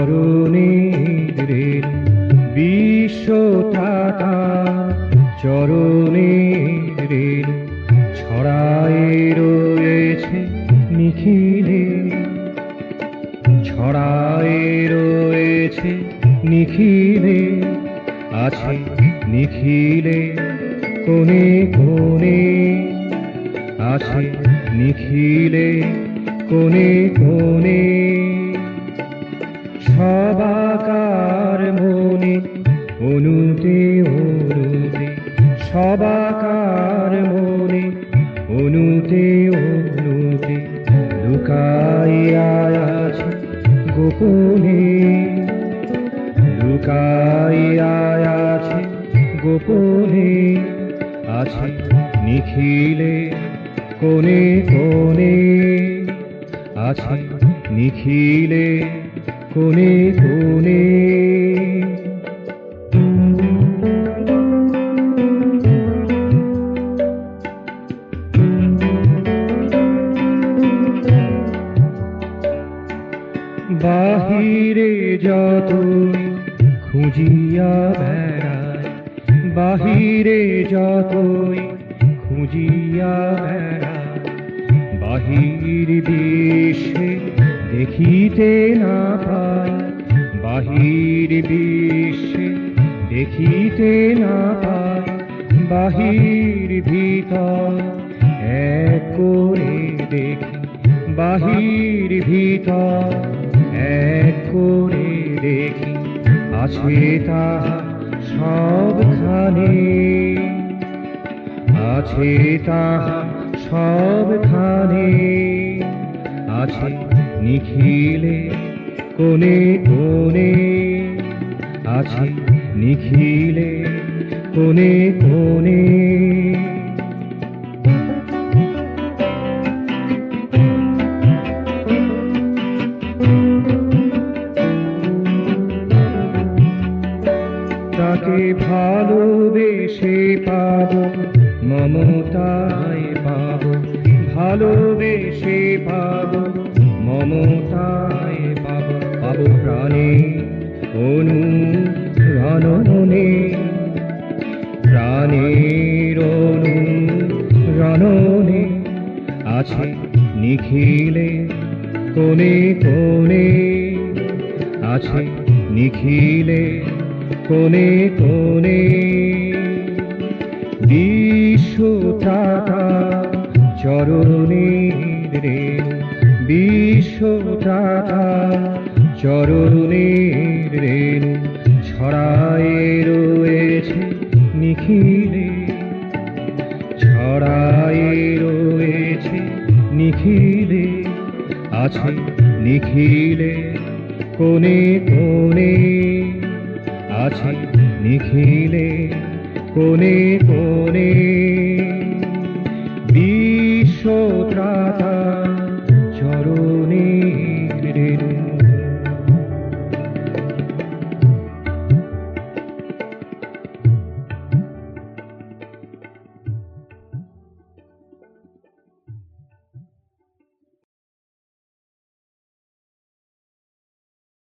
চরণে রেণু বিশ্বতাতা চরণে রেণু ছড়ায় রয়েছে নিখিলে, ছড়ায় রয়েছে নিখিলে, আছে নিখিলে কোণে কোণে, আছে নিখিলে কোণে কোণে। সবাকার মনে অনুতে অনুতে, সবাকার মনে অনুতে অনুতে লুকাইয়া আছে গোপনে, লুকাইয়া আছে গোপনে, আছে নিখিলে কোণে কোণে, আছে নিখিলে কোণে কোণে। বাহিরে যতই খুঁজিয়া বেড়ায়, বাহিরে যতই খুঁজিয়া বেড়ায়, বাহির বিশ্বে দেখিতে না পায়, বাহির বিশ্বে দেখিতে না পায়, বাহির ভিতর এক করে দেখি, বাহির ভিতর এক করে দেখি, আছে তাহা সবখানে, আছে তাহা সবখানে, আছে নিখিলে কোণে কোণে, আছে নিখিলে কোণে কোণে। তাকে ভালোবেসে পাব মমতায় পাব, ভালোবেসে পাব মমতায় পাব, পাব প্রাণে অনুরণনে, প্রাণের অনুরণনে, আছে নিখিলে কোণে কোণে, আছে নিখিলে কোণে কোণে। বিশ্বতাতা চরণে রেণু বিশ্বতাতা চরণে রেণু ছড়ায় রয়েছে নিখিলে, ছড়ায় রয়েছে নিখিলে, আছে নিখিলে কোণে কোণে, আছে নিখিলে কোণে কোণে। বিশ্বত্রাতা